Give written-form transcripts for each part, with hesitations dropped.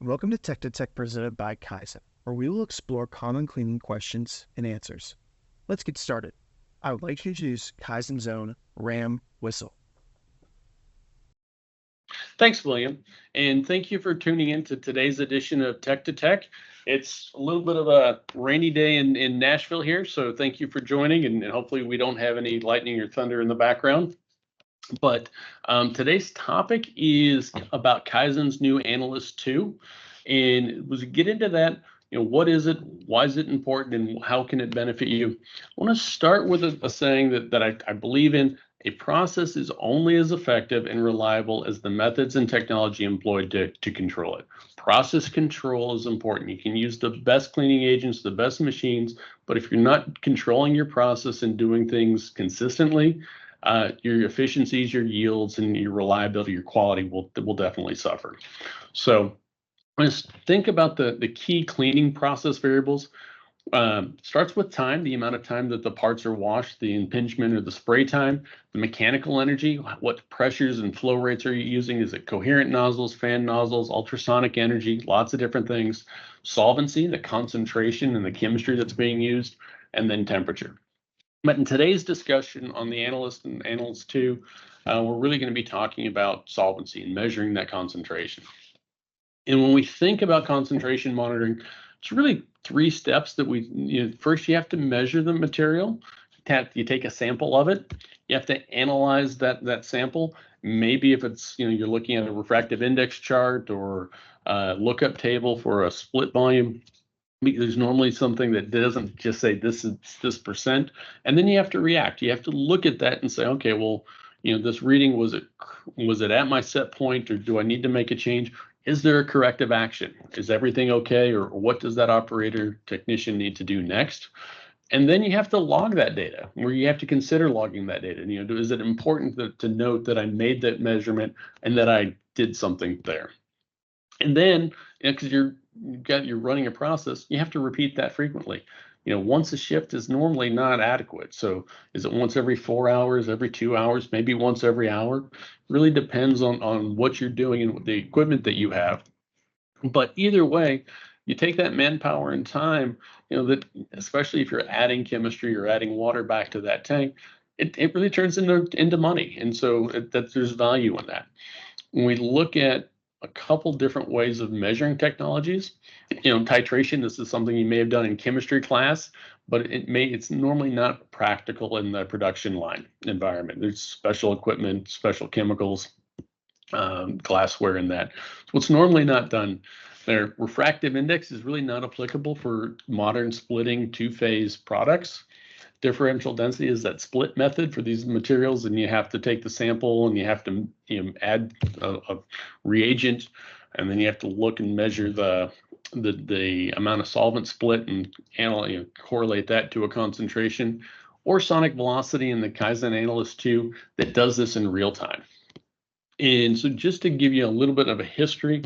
Welcome to Tech to Tech presented by KYZEN, where we will explore common cleaning questions and answers. Let's get started. I would like to introduce KYZEN's own Ram Wissel. Thanks, William, and thank you for tuning in to today's edition of Tech to Tech. It's a little bit of a rainy day in Nashville here, so thank you for joining, and hopefully we don't have any lightning or thunder in the background. But today's topic is about KYZEN'S new Analyst 2, and as we get into that, what is it, why is it important, and how can it benefit you? I want to start with a saying that I believe in. A process is only as effective and reliable as the methods and technology employed to control it. Process control is important. You can use the best cleaning agents, the best machines, but if you're not controlling your process and doing things consistently, your efficiencies, your yields, and your reliability, your quality will definitely suffer. So let's think about the key cleaning process variables. Starts with time, the amount of time that the parts are washed, the impingement or the spray time, the mechanical energy, what pressures and flow rates are you using? Is it coherent nozzles, fan nozzles, ultrasonic energy, lots of different things. Solvency, the concentration and the chemistry that's being used, and then temperature. But in today's discussion on the Analyst and Analyst 2, we're really going to be talking about solvency and measuring that concentration. And when we think about concentration monitoring, it's really three steps that first you have to measure the material. You take a sample of it. You have to analyze that sample. Maybe if it's, you're looking at a refractive index chart or a lookup table for a split volume, there's normally something that doesn't just say this is this percent. And then you have to react. You have to look at that and say, okay, well, this reading, was it at my set point, or do I need to make a change? Is there a corrective action? Is everything okay? Or what does that operator technician need to do next? And then you have to log that data, where you have to consider logging that data. Is it important to note that I made that measurement and that I did something there? And then, because you're running a process, you have to repeat that frequently. Once a shift is normally not adequate. So is it once every 4 hours, every 2 hours, maybe once every hour? Really depends on what you're doing and the equipment that you have. But either way, you take that manpower and time, that especially if you're adding chemistry or adding water back to that tank, it really turns into money. And so there's value in that. When we look at a couple different ways of measuring technologies, titration, this is something you may have done in chemistry class, but it's normally not practical in the production line environment. There's special equipment, special chemicals, glassware in that. So it's normally not done there. Refractive index is really not applicable for modern splitting two-phase products. Differential density is that split method for these materials, and you have to take the sample and you have to add a reagent, and then you have to look and measure the amount of solvent split and correlate that to a concentration, or sonic velocity in the KYZEN Analyst 2 that does this in real time. And so just to give you a little bit of a history,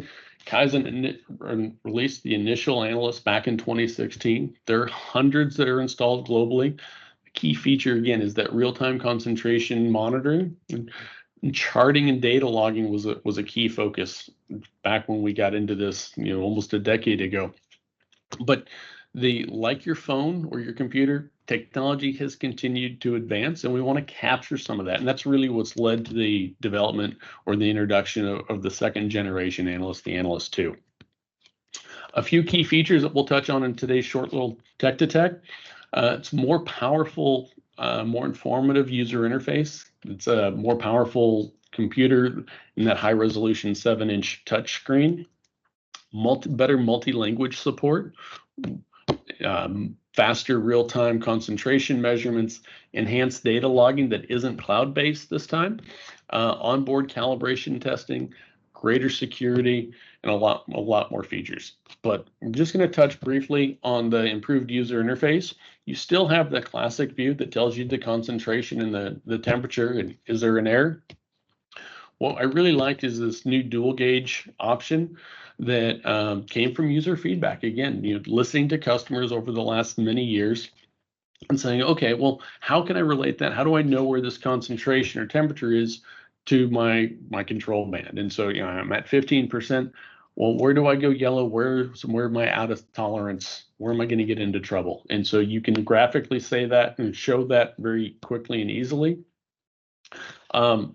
KYZEN released the initial Analyst back in 2016. There are hundreds that are installed globally. The key feature, again, is that real-time concentration monitoring. And charting and data logging was a key focus back when we got into this, almost a decade ago. But like your phone or your computer, technology has continued to advance, and we want to capture some of that. And that's really what's led to the development or the introduction of the second generation Analyst, the Analyst 2. A few key features that we'll touch on in today's short little Tech to Tech. It's more powerful, more informative user interface. It's a more powerful computer in that high resolution 7-inch touch screen. Better multi-language support. Faster real-time concentration measurements, enhanced data logging that isn't cloud-based this time, onboard calibration testing, greater security, and a lot more features. But I'm just going to touch briefly on the improved user interface. You still have the classic view that tells you the concentration and the temperature, and is there an error? What I really liked is this new dual gauge option that came from user feedback. Again, listening to customers over the last many years and saying, okay, well, how can I relate that? How do I know where this concentration or temperature is to my control band? And so, I'm at 15%. well, where do I go yellow? Where am I out of tolerance? Where am I going to get into trouble? And so you can graphically say that and show that very quickly and easily. And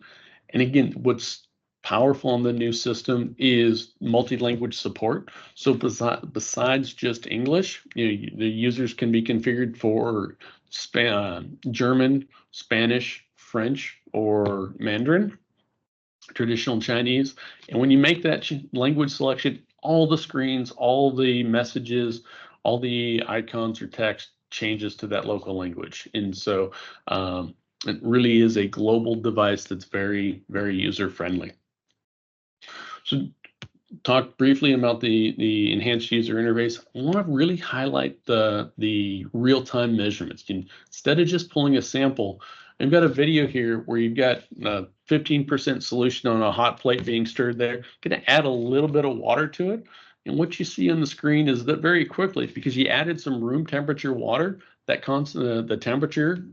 again, what's powerful in the new system is multi-language support. So besides just English, the users can be configured for German, Spanish, French, or Mandarin, traditional Chinese. And when you make that language selection, all the screens, all the messages, all the icons or text changes to that local language. And so it really is a global device that's very, very user-friendly. So talk briefly about the enhanced user interface. I want to really highlight the real-time measurements. Instead of just pulling a sample, I've got a video here where you've got 15% solution on a hot plate being stirred there. Going to add a little bit of water to it. And what you see on the screen is that very quickly, because you added some room temperature water, that the temperature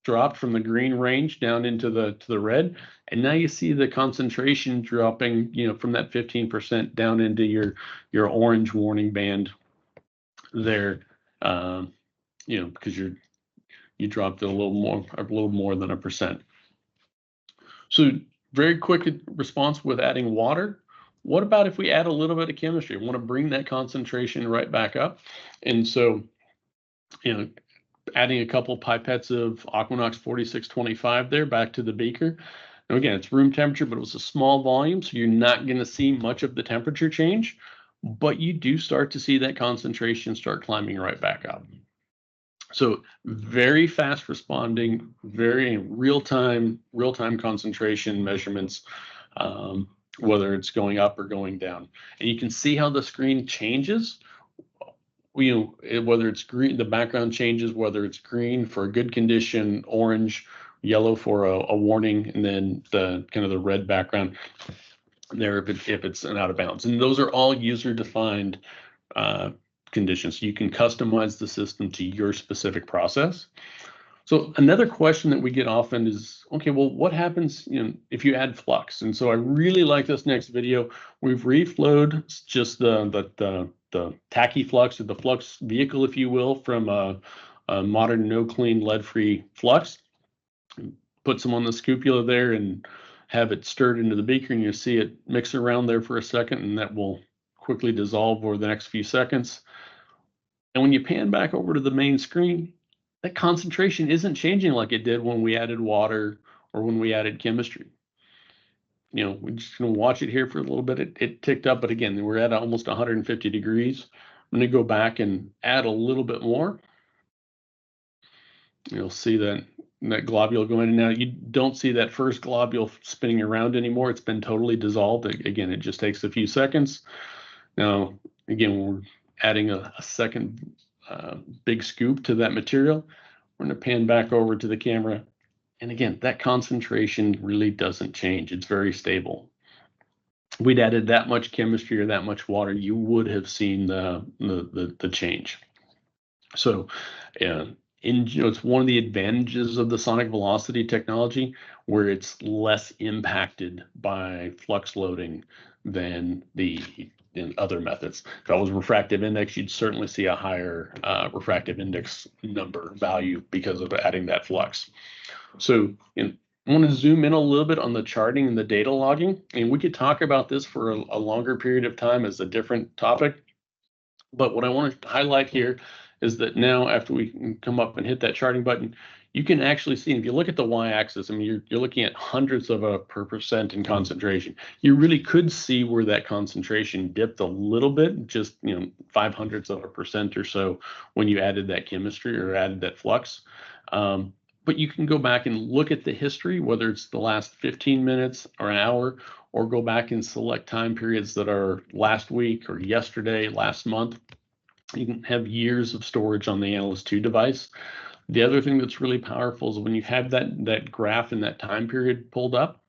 dropped from the green range down into the red, and now you see the concentration dropping, from that 15% down into your orange warning band there, because you dropped it a little more than 1%. So very quick response with adding water. What about if we add a little bit of chemistry? I want to bring that concentration right back up, and so adding a couple pipettes of Aquinox 4625 there back to the beaker. Now again, it's room temperature, but it was a small volume, so you're not going to see much of the temperature change, but you do start to see that concentration start climbing right back up. So very fast responding, very real-time concentration measurements, whether it's going up or going down. And you can see how the screen changes. Whether it's green, the background changes, whether it's green for a good condition, orange, yellow for a warning, and then the kind of the red background there if it's an out of bounds. And those are all user-defined conditions. You can customize the system to your specific process. So another question that we get often is, okay, well, what happens if you add flux? And so I really like this next video. We've reflowed just the tacky flux, or the flux vehicle, if you will, from a modern no-clean lead-free flux. Put some on the scupula there and have it stirred into the beaker, and you see it mix around there for a second, and that will quickly dissolve over the next few seconds. And when you pan back over to the main screen, that concentration isn't changing like it did when we added water or when we added chemistry. We're just going to watch it here for a little bit. It ticked up, but again, we're at almost 150 degrees. I'm going to go back and add a little bit more. You'll see that globule going in. Now you don't see that first globule spinning around anymore. It's been totally dissolved. Again, it just takes a few seconds. Now, again, when we're adding a second big scoop to that material, we're going to pan back over to the camera. And again, that concentration really doesn't change. It's very stable. If we'd added that much chemistry or that much water, you would have seen the change. So it's one of the advantages of the sonic velocity technology, where it's less impacted by flux loading than in other methods. If that was refractive index, you'd certainly see a higher refractive index number value because of adding that flux. So I want to zoom in a little bit on the charting and the data logging. And we could talk about this for a longer period of time as a different topic. But what I want to highlight here is that now, after we come up and hit that charting button, you can actually see, if you look at the y-axis, I mean, you're looking at hundredths of a % in concentration. You really could see where that concentration dipped a little bit, just 0.05 of a % or so when you added that chemistry or added that flux. But you can go back and look at the history, whether it's the last 15 minutes or an hour, or go back and select time periods that are last week or yesterday, last month. You can have years of storage on the Analyst2 device. The other thing that's really powerful is when you have that graph and that time period pulled up,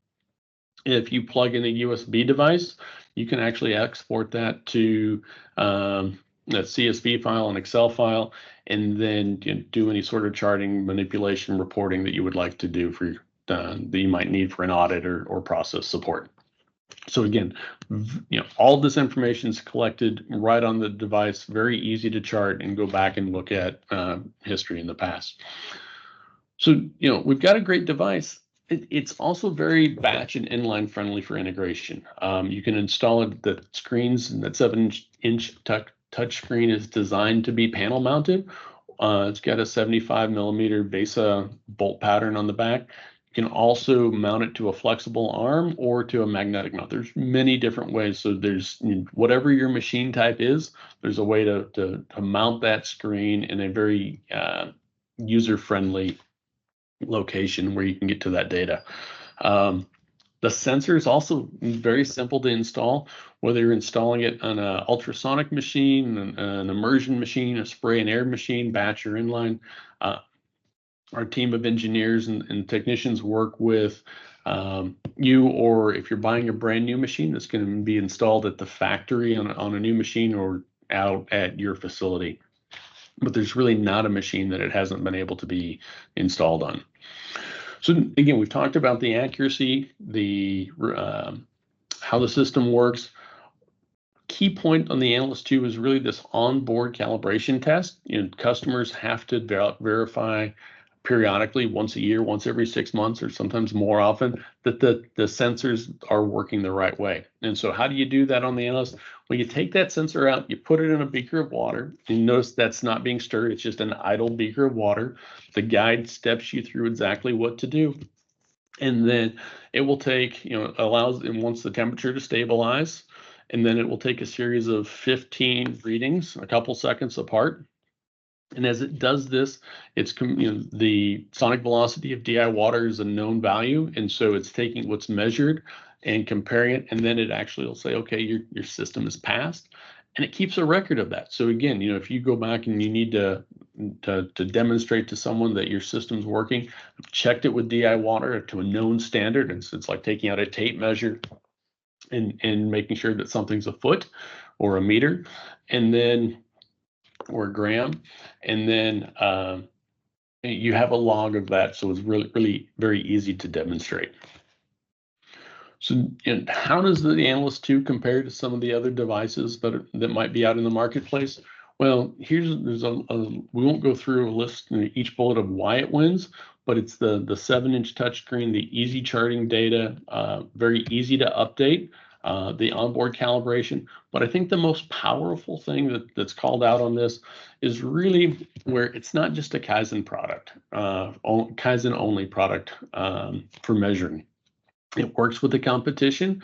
if you plug in a USB device, you can actually export that to a CSV file, an Excel file, and then do any sort of charting, manipulation, reporting that you would like to do for that you might need for an audit or process support. So again, all this information is collected right on the device, very easy to chart and go back and look at history in the past. So, we've got a great device. It's also very batch and inline friendly for integration. You can install it, the screens, and that 7-inch touch screen is designed to be panel mounted. It's got a 75 millimeter BESA bolt pattern on the back. You can also mount it to a flexible arm or to a magnetic mount. There's many different ways. So there's whatever your machine type is, there's a way to mount that screen in a very user-friendly location where you can get to that data. The sensor is also very simple to install, whether you're installing it on an ultrasonic machine, an immersion machine, a spray and air machine, batch or inline. Our team of engineers and technicians work with you, or if you're buying a brand new machine that's going to be installed at the factory on a new machine or out at your facility. But there's really not a machine that it hasn't been able to be installed on. So again, we've talked about the accuracy, the how the system works. Key point on the Analyst2 is really this onboard calibration test. Customers have to verify periodically, once a year, once every 6 months, or sometimes more often, that the sensors are working the right way. And so how do you do that on the Analyst? Well, you take that sensor out, you put it in a beaker of water, and you notice that's not being stirred, it's just an idle beaker of water. The guide steps you through exactly what to do. And then it will take, allows and wants the temperature to stabilize. And then it will take a series of 15 readings, a couple seconds apart. And as it does this, it's the sonic velocity of DI water is a known value, and so it's taking what's measured and comparing it, and then it actually will say, okay, your system is passed, and it keeps a record of that. So again, if you go back and you need to demonstrate to someone that your system's working, checked it with DI water to a known standard. It's like taking out a tape measure and making sure that something's a foot or a meter, and then or a gram, and then you have a log of that, so it's really very easy to demonstrate. So, how does the Analyst2 compare to some of the other devices that might be out in the marketplace? Well, we won't go through a list each bullet of why it wins, but it's the 7-inch touchscreen, the easy charting data, very easy to update. The onboard calibration. But I think the most powerful thing that's called out on this is really where it's not just a KYZEN product, KYZEN only product for measuring. It works with the competition.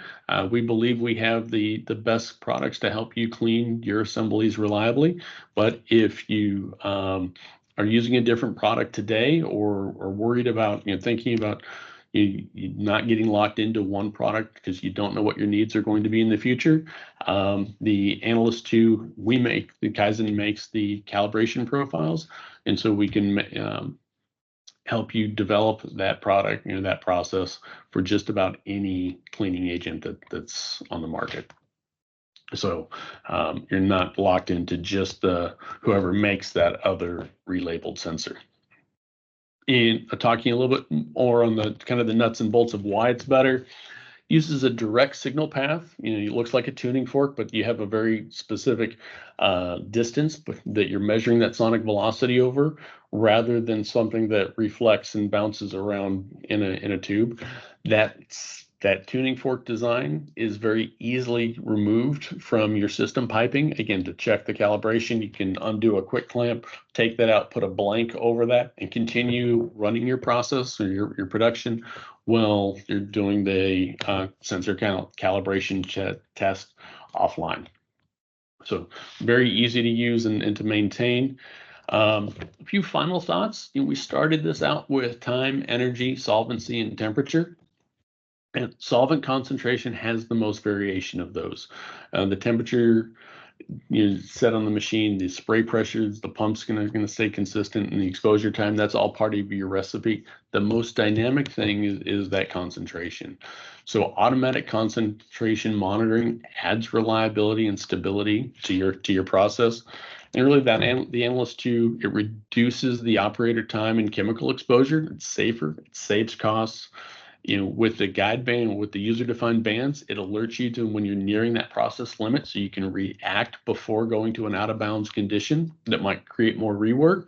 We believe we have the best products to help you clean your assemblies reliably. But if you are using a different product today or worried about, thinking about you're not getting locked into one product because you don't know what your needs are going to be in the future. The Analyst2, the KYZEN makes the calibration profiles, and so we can help you develop that product, that process for just about any cleaning agent that's on the market. So you're not locked into just whoever makes that other relabeled sensor. In talking a little bit more on the kind of the nuts and bolts of why it's better, uses a direct signal path. It looks like a tuning fork, but you have a very specific distance that you're measuring that sonic velocity over, rather than something that reflects and bounces around in a tube. That tuning fork design is very easily removed from your system piping. Again, to check the calibration, you can undo a quick clamp, take that out, put a blank over that, and continue running your process or your production while you're doing the sensor calibration test offline. So very easy to use and to maintain. A few final thoughts. We started this out with time, energy, solvency, and temperature. And solvent concentration has the most variation of those. The temperature set on the machine, the spray pressures, the pump's going to stay consistent, and the exposure time, that's all part of your recipe. The most dynamic thing is that concentration. So automatic concentration monitoring adds reliability and stability to your process. And really the Analyst2, it reduces the operator time and chemical exposure. It's safer, it saves costs. with the guide band, with the user-defined bands, it alerts you to when you're nearing that process limit, so you can react before going to an out-of-bounds condition that might create more rework.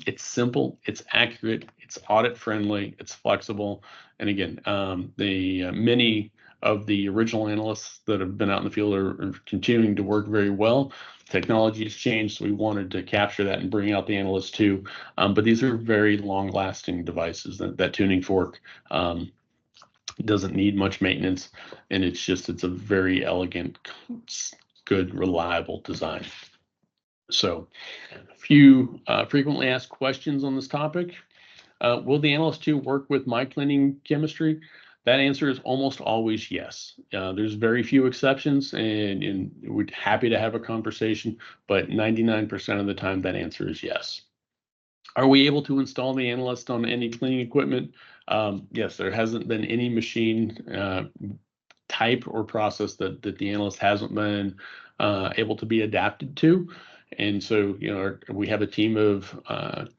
It's simple, it's accurate, it's audit-friendly, it's flexible, and again, many of the original analysts that have been out in the field are continuing to work very well. Technology has changed, so we wanted to capture that and bring out the Analyst2. But these are very long-lasting devices. That tuning fork doesn't need much maintenance, and it's a very elegant, good, reliable design. So, a few frequently asked questions on this topic. Will the Analyst2 work with my cleaning chemistry? That answer is almost always yes. There's very few exceptions, and we're happy to have a conversation, but 99% of the time that answer is yes. Are we able to install the Analyst on any cleaning equipment? Yes, there hasn't been any machine type or process that the Analyst hasn't been able to be adapted to. And so, we have a team of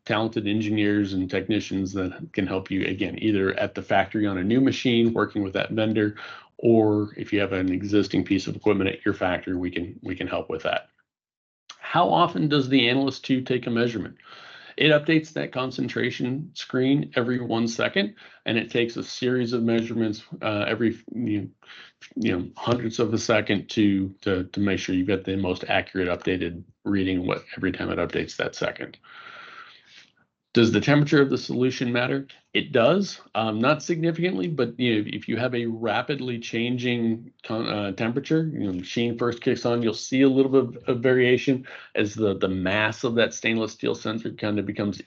talented engineers and technicians that can help you, again, either at the factory on a new machine, working with that vendor, or if you have an existing piece of equipment at your factory, we can help with that. How often does the Analyst2 take a measurement? It updates that concentration screen every 1 second, and it takes a series of measurements every hundredths of a second to make sure you get the most accurate updated reading every time it updates that second. Does the temperature of the solution matter? It does, not significantly, but if you have a rapidly changing temperature, machine first kicks on, you'll see a little bit of variation as the mass of that stainless steel sensor kind of begins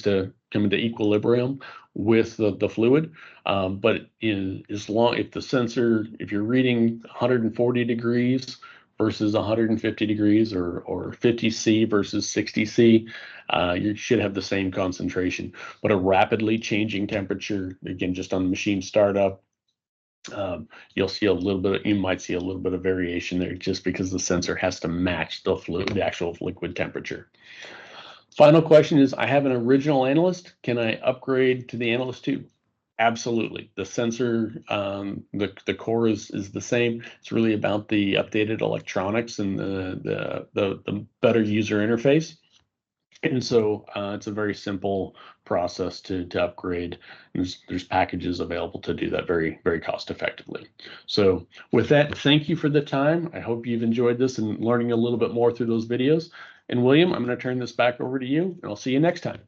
to come into equilibrium with the fluid. But if you're reading 140 degrees versus 150 degrees or 50C versus 60C, you should have the same concentration. But a rapidly changing temperature, again, just on the machine startup, you might see a little bit of variation there just because the sensor has to match the actual liquid temperature. Final question is, I have an original Analyst. Can I upgrade to the Analyst2? Absolutely. The sensor, the core is the same. It's really about the updated electronics and the better user interface. And so it's a very simple process to upgrade. There's packages available to do that very, very cost effectively. So with that, thank you for the time. I hope you've enjoyed this and learning a little bit more through those videos. And William, I'm going to turn this back over to you, and I'll see you next time.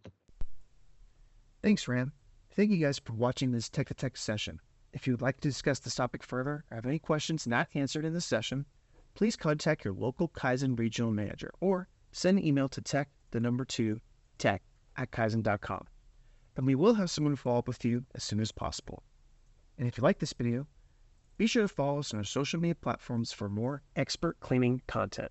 Thanks, Ram. Thank you guys for watching this Tech to Tech session. If you would like to discuss this topic further or have any questions not answered in this session, please contact your local KYZEN regional manager or send an email to tech@KYZEN.com. And we will have someone follow up with you as soon as possible. And if you like this video, be sure to follow us on our social media platforms for more expert cleaning content.